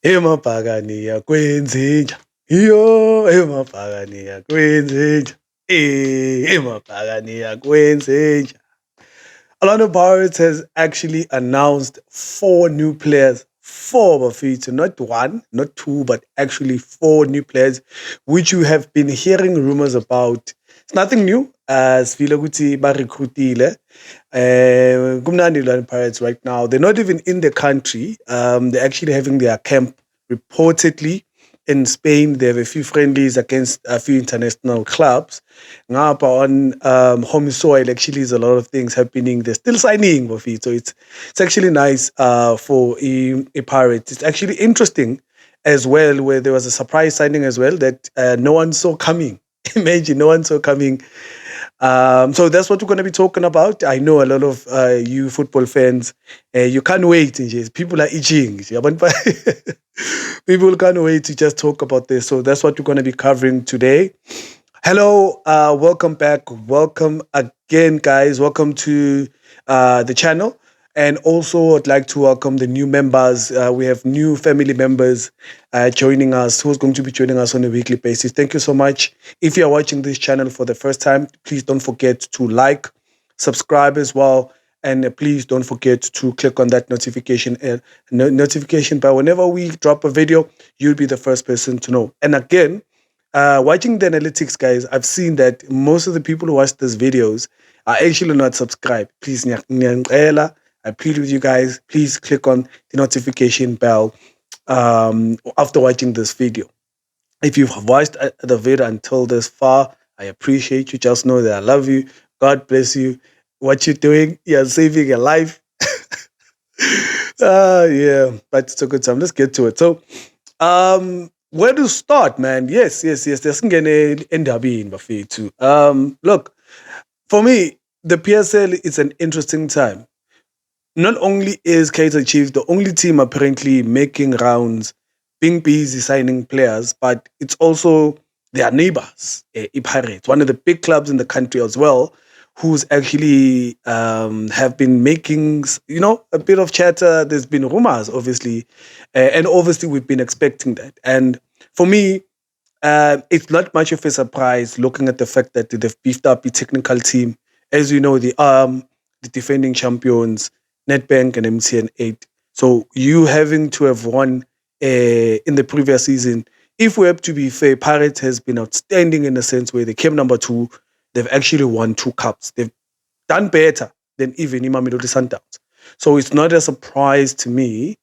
Emabhakani yakwenzenja. Yo, emabhakani yakwenzenja. Emabhakani yakwenzenja. Orlando Pirates has actually announced 4 new players. Four Bafita, not one, not two, but actually 4 new players, which you have been hearing rumors about. It's nothing new. Siphelo ukuthi ba-recruitile. Kumnandi Orlando Pirates right now. They're not even in the country. They're actually having their camp reportedly in Spain. They have a few friendlies against a few international clubs. Ngapha on home soil, actually, there's a lot of things happening. They're still signing, Bafit. So it's actually nice for a Pirates. It's actually interesting as well, where there was a surprise signing as well that no one saw coming. Imagine, no one saw coming. So that's what we're going to be talking about. I know a lot of you football fans, you can't wait. People are itching. People can't wait to just talk about this. So that's what we're going to be covering today. Hello, welcome back. Welcome again, guys. Welcome to the channel. And also, I'd like to welcome the new members. We have new family members joining us, who's going to be joining us on a weekly basis. Thank you so much. If you're watching this channel for the first time, please don't forget to like, subscribe as well. And please don't forget to click on that notification bell. Whenever we drop a video, you'll be the first person to know. And again, watching the analytics, guys, I've seen that most of the people who watch these videos are actually not subscribed. Please, I plead with you guys, please click on the notification bell after watching this video. If you've watched the video until this far, I appreciate you. Just know that I love you. God bless you. What you're doing, you're saving a life. Yeah, but it's a good time. Let's get to it. So, where to start, man? Yes. There's ngene endabeni bafethu. Look, for me, the PSL is an interesting time. Not only is Kaizer Chiefs the only team apparently making rounds, being busy signing players, but it's also their neighbors, Pirates, one of the big clubs in the country as well, who's actually have been making, a bit of chatter. There's been rumors, obviously, and obviously we've been expecting that. And for me, it's not much of a surprise looking at the fact that they've beefed up the technical team. As you know, the defending champions, Nedbank and MTN 8. So you having to have won in the previous season. If we have to be fair, Pirates has been outstanding in the sense where they came number 2. They've actually won 2 cups. They've done better than even Mamelodi Sundowns. So it's not a surprise to me,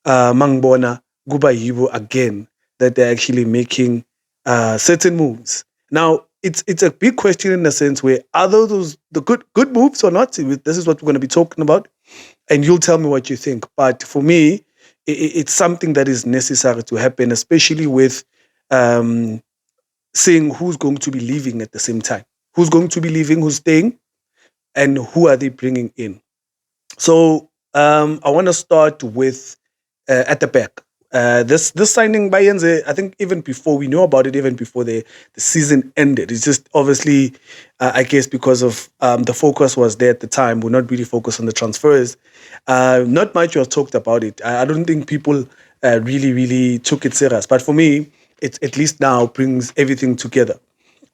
Mangbona Guba Yibo again, that they're actually making certain moves. Now, it's a big question in the sense where are those the good moves or not? This is what we're going to be talking about, and you'll tell me what you think. But for me, it's something that is necessary to happen, especially with seeing who's going to be leaving at the same time. Who's going to be leaving, who's staying, and who are they bringing in? So I want to start with at the back. This signing by Yenze, I think even before we knew about it, even before the season ended, it's just obviously, I guess because of the focus was there at the time, we're not really focused on the transfers. Not much was talked about it. I don't think people really took it serious. But for me, it at least now brings everything together.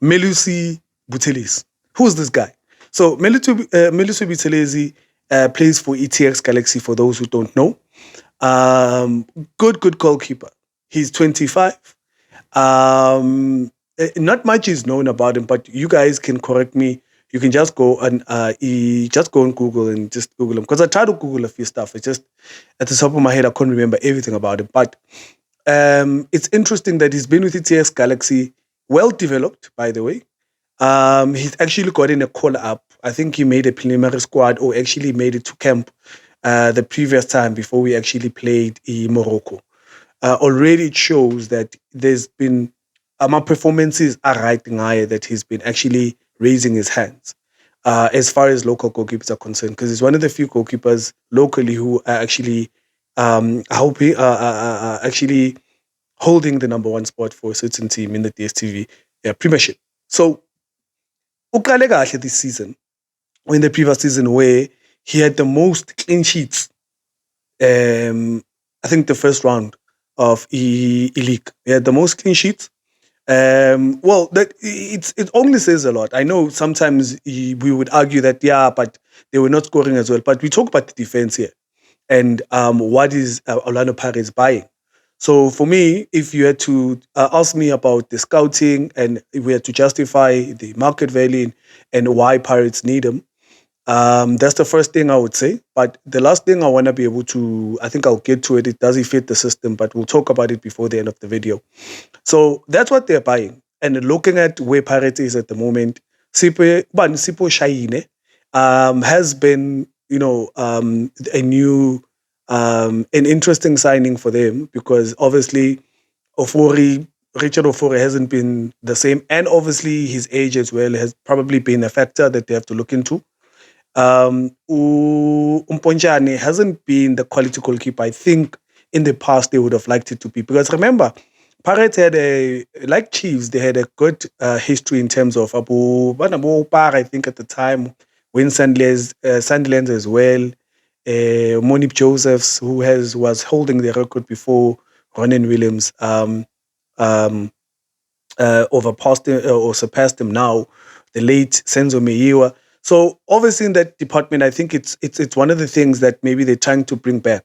Melusi Buthelezi. Who's this guy? So Melusi Buthelezi plays for ETX Galaxy, for those who don't know. Good goalkeeper. He's 25. Not much is known about him, but you guys can correct me. You can just go and just go on Google and just Google him, because I tried to Google a few stuff. It's just at the top of my head I couldn't remember everything about him. But it's interesting that he's been with ETX Galaxy, well developed, by the way. He's actually got in a call up. I think he made a preliminary squad, or actually made it to camp the previous time before we actually played in Morocco. Already it shows that there's been my performances are right higher, that he's been actually raising his hands as far as local goalkeepers are concerned, because he's one of the few goalkeepers locally who are actually actually holding the number 1 spot for a certain team in the DStv Premiership. So uqale kahle this season, or in the previous season, where he had the most clean sheets. I think the first round of league. He had the most clean sheets. Well, it only says a lot. I know sometimes we would argue that yeah, but they were not scoring as well. But we talk about the defense here, and what is Orlando Pirates buying? So for me, if you had to ask me about the scouting and if we had to justify the market value and why Pirates need them, that's the first thing I would say. But the last thing I want to be able to, I think I'll get to it. It does it fit the system, but we'll talk about it before the end of the video. So that's what they're buying. And looking at where Pirates is at the moment, Sipo Shaine has been, a new, an interesting signing for them because obviously Ofori, Richard Ofori hasn't been the same. And obviously his age as well has probably been a factor that they have to look into. Umponjane hasn't been the quality goalkeeper I think in the past they would have liked it to be. Because remember, Pirates had like Chiefs, they had a good history in terms of Abu Par, I think at the time, Win Sandlands as well, Monip Josephs, who was holding the record before Ronan Williams um, overpassed him or surpassed him now, the late Senzo Meiwa. So obviously in that department, I think it's one of the things that maybe they're trying to bring back.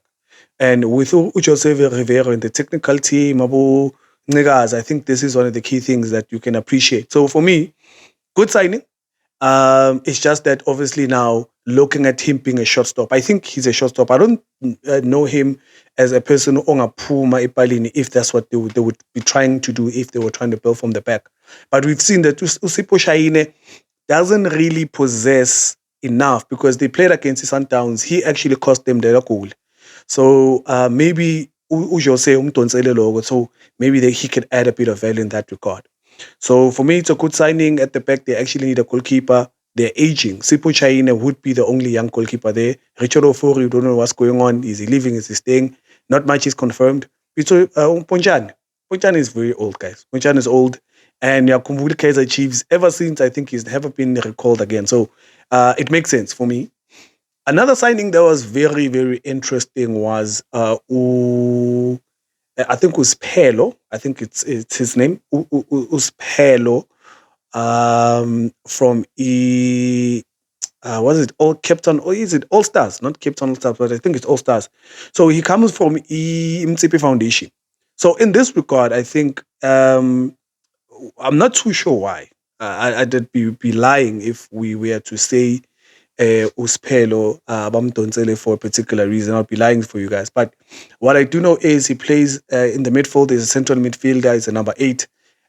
And with Jose Rivero and the technical team, Abu Nigaz, I think this is one of the key things that you can appreciate. So for me, good signing. It's just that obviously now looking at him being a shortstop, I think he's a shortstop. I don't know him as a person on a Puma Ipalini if that's what they would be trying to do if they were trying to build from the back. But we've seen that Usipo Shaine doesn't really possess enough because they played against the Sundowns. He actually cost them their goal. So maybe Jose Umtonsele logo. So maybe he could add a bit of value in that regard. So for me, it's a good signing at the back. They actually need a goalkeeper. They're aging. Sipo Chaine would be the only young goalkeeper there. Richard Ofori, you don't know what's going on. Is he leaving? Is he staying? Not much is confirmed. Ponchan. Ponchan is very old, guys. Ponchan is old. And Yakumbuli Kaiser Chiefs, ever since, I think he's never been recalled again. So it makes sense for me. Another signing that was very, very interesting was I think Uspelo. I think it's his name. Uspelo from was it all Captain or is it All Stars? Not Captain All Stars, but I think it's All Stars. So he comes from Mtsipi Foundation. So in this regard, I think I'm not too sure why. I'd be lying if we were to say Uspelo Bamdonsele for a particular reason. I'll be lying for you guys. But what I do know is he plays in the midfield. He's a central midfielder. He's a number 8.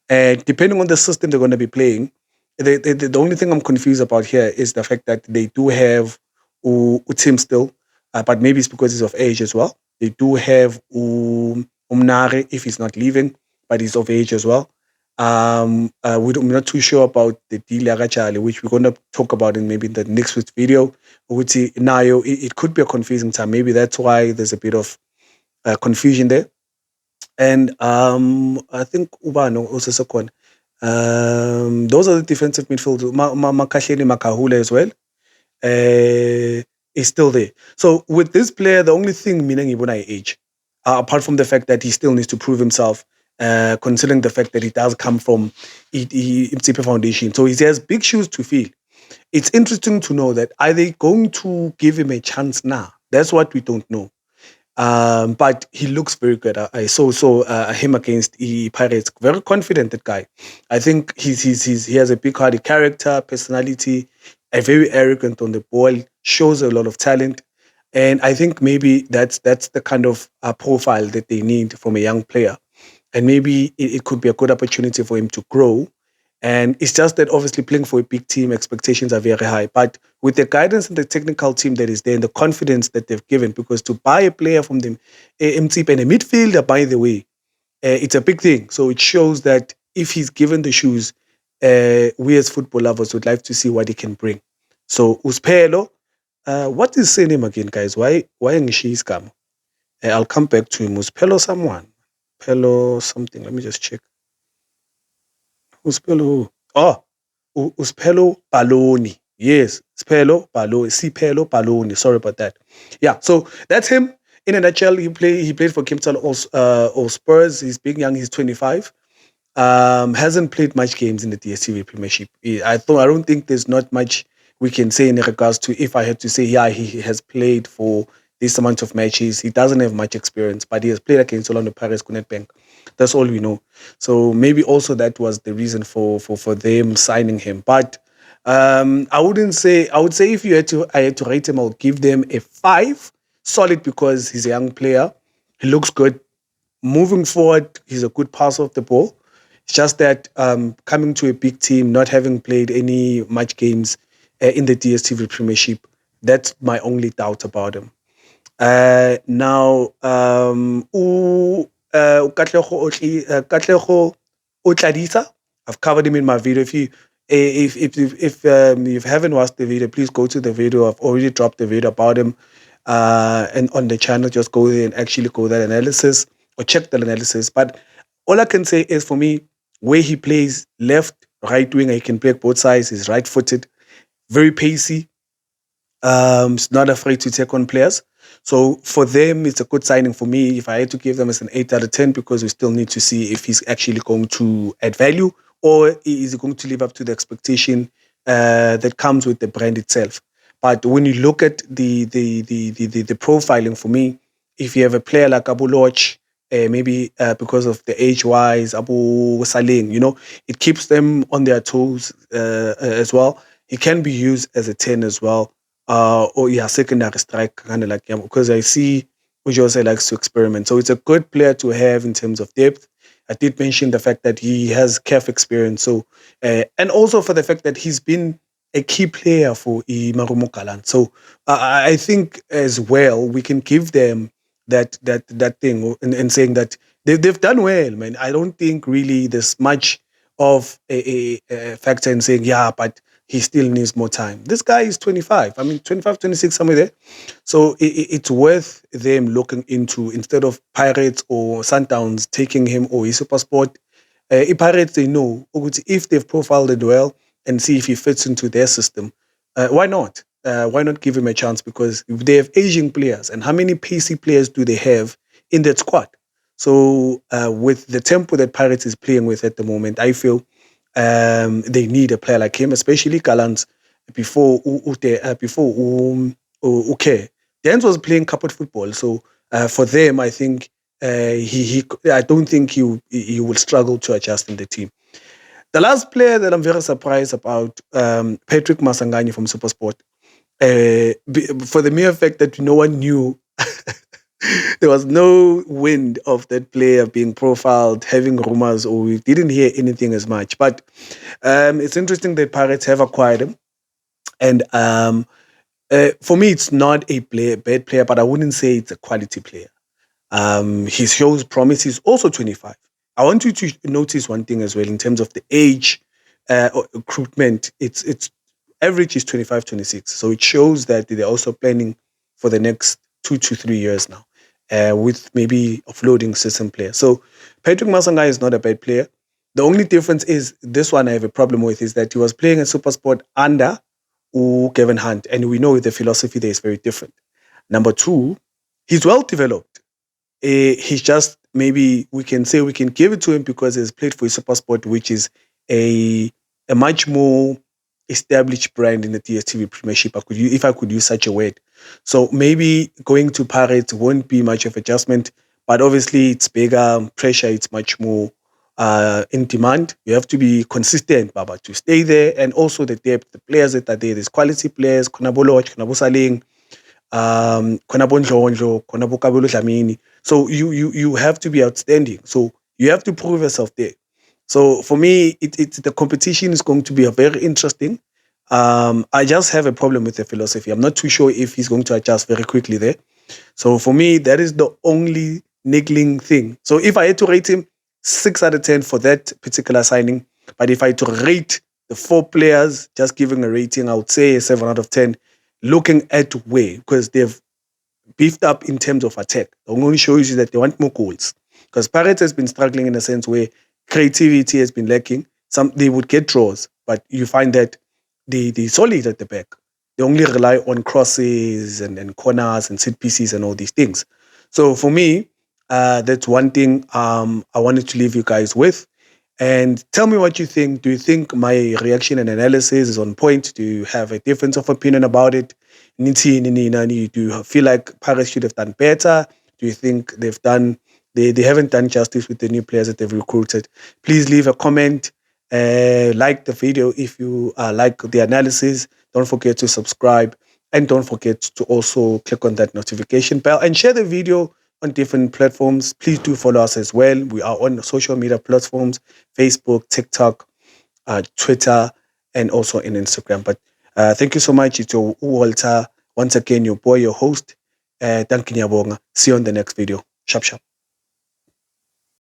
And depending on the system they're going to be playing, the only thing I'm confused about here is the fact that they do have Utim still, but maybe it's because he's of age as well. They do have Umnare if he's not leaving, but he's of age as well. We're not too sure about the deal Agachale, which we're going to talk about in maybe the next week's video. Which Nayo, it could be a confusing time. Maybe that's why there's a bit of confusion there. And I think Ubano also second. Those are the defensive midfielders. Makasheni Makahula as well. Is still there. So with this player, the only thing meaning Ibuna age, apart from the fact that he still needs to prove himself, considering the fact that he does come from Mtsipe Foundation. So he has big shoes to fill. It's interesting to know that are they going to give him a chance now? That's what we don't know. But he looks very good. I saw him against the Pirates. Very confident, that guy. I think he has a big hearted character, personality, a very arrogant on the ball, shows a lot of talent. And I think maybe that's the kind of profile that they need from a young player. And maybe it could be a good opportunity for him to grow. And it's just that obviously playing for a big team, expectations are very high. But with the guidance and the technical team that is there and the confidence that they've given, because to buy a player from them, MTP and a midfielder, by the way, it's a big thing. So it shows that if he's given the shoes, we as football lovers would like to see what he can bring. So Uspelo, what is his name again, guys? Why Ngishi's come? I'll come back to him. Uspelo someone. Pelo something. Let me just check. Uspelo. Oh, Uspelo Baloni. Yes, Siphelo Baloni. Sorry about that. Yeah, so that's him. in a nutshell, he played for Capital or Spurs. He's being young. He's 25. Hasn't played much games in the DStv Premiership. I don't think there's not much we can say in regards to if I had to say, yeah, he has played for this amount of matches. He doesn't have much experience, but he has played against Orlando Pirates, Connect Bank. That's all we know. So maybe also that was the reason for them signing him. But I wouldn't say. I would say if I had to rate him, I would give them a 5, solid because he's a young player. He looks good. Moving forward, he's a good passer of the ball. It's just that coming to a big team, not having played any much games in the DStv Premiership, that's my only doubt about him. Now, Katlego Otladisa, I've covered him in my video. If you haven't watched the video, please go to the video. I've already dropped the video about him, and on the channel, just go there and actually go that analysis or check the analysis. But all I can say is for me, where he plays left, right winger, he can play both sides. He's right-footed, very pacey. He's not afraid to take on players. So for them, it's a good signing. For me, if I had to give them as an 8 out of 10, because we still need to see if he's actually going to add value or is he going to live up to the expectation that comes with the brand itself. But when you look at the profiling, for me, if you have a player like Abu Loch, maybe because of the age-wise, Abu Saling, it keeps them on their toes as well. He can be used as a 10 as well, or yeah, secondary strike, kind of like, yeah, because I see Ujose likes to experiment. So it's a good player to have in terms of depth. I did mention the fact that he has CAF experience, so and also for the fact that he's been a key player for Marumo Galant. So I think as well we can give them that thing and saying that they've done well, man. I don't think really there's much of a factor in saying, yeah, but he still needs more time. This guy is 25. I mean, 25, 26, somewhere there. So it's worth them looking into instead of Pirates or Sundowns taking him or his super sport. Pirates, they know if they've profiled it well and see if he fits into their system, why not? Why not give him a chance? Because if they have aging players, and how many pacey players do they have in that squad? So with the tempo that Pirates is playing with at the moment, I feel they need a player like him, especially Gallant. Before Dance was playing coupled football, so for them, I think I don't think he will struggle to adjust in the team. The last player that I'm very surprised about, Patrick Maswanganyi from SuperSport, for the mere fact that no one knew. There was no wind of that player being profiled, having rumors, or we didn't hear anything as much. But it's interesting that Pirates have acquired him. And for me, it's not a bad player, but I wouldn't say it's a quality player. He shows promise. He's also 25. I want you to notice one thing as well in terms of the age recruitment. It's average is 25, 26. So it shows that they're also planning for the next 2 to 3 years now, with maybe offloading system players. So Patrick Maswanganyi is not a bad player. The only difference is this one I have a problem with is that he was playing a SuperSport under Kevin Hunt, and we know the philosophy there is very different. Number two, he's well developed. He's just maybe we can say we can give it to him because he's played for SuperSport, which is a much more established brand in the DStv Premiership. If I could use such a word. So maybe going to Pirates won't be much of adjustment, but obviously it's bigger pressure. It's much more in demand. You have to be consistent, Baba, to stay there, and also the depth, the players that are there. There's quality players. Konaboloch, Konabosaling, Konabondlondlo, Konabokabelo Dlamini. So you have to be outstanding. So you have to prove yourself there. So for me, it's the competition is going to be a very interesting. I just have a problem with the philosophy. I'm not too sure if he's going to adjust very quickly there. So for me, that is the only niggling thing. So if I had to rate him 6 out of 10 for that particular signing, but if I had to rate the 4 players, just giving a rating, I would say a 7 out of 10. Looking at where, because they've beefed up in terms of attack. The only shows you that they want more goals. Because Pirates has been struggling in a sense where creativity has been lacking. They would get draws, but you find that they solid at the back. They only rely on crosses and corners and set pieces and all these things. So for me, that's one thing I wanted to leave you guys with. And tell me what you think. Do you think my reaction and analysis is on point? Do you have a difference of opinion about it? Do you feel like Paris should have done better? Do you think they haven't done justice with the new players that they've recruited? Please leave a comment. Like the video if you like the analysis. Don't forget to subscribe. And don't forget to also click on that notification bell and share the video on different platforms. Please do follow us as well. We are on social media platforms, Facebook, TikTok, Twitter, and also in Instagram. But thank you so much. It's your Walter. Once again, your boy, your host. Thank you. See you on the next video. Shop, shop.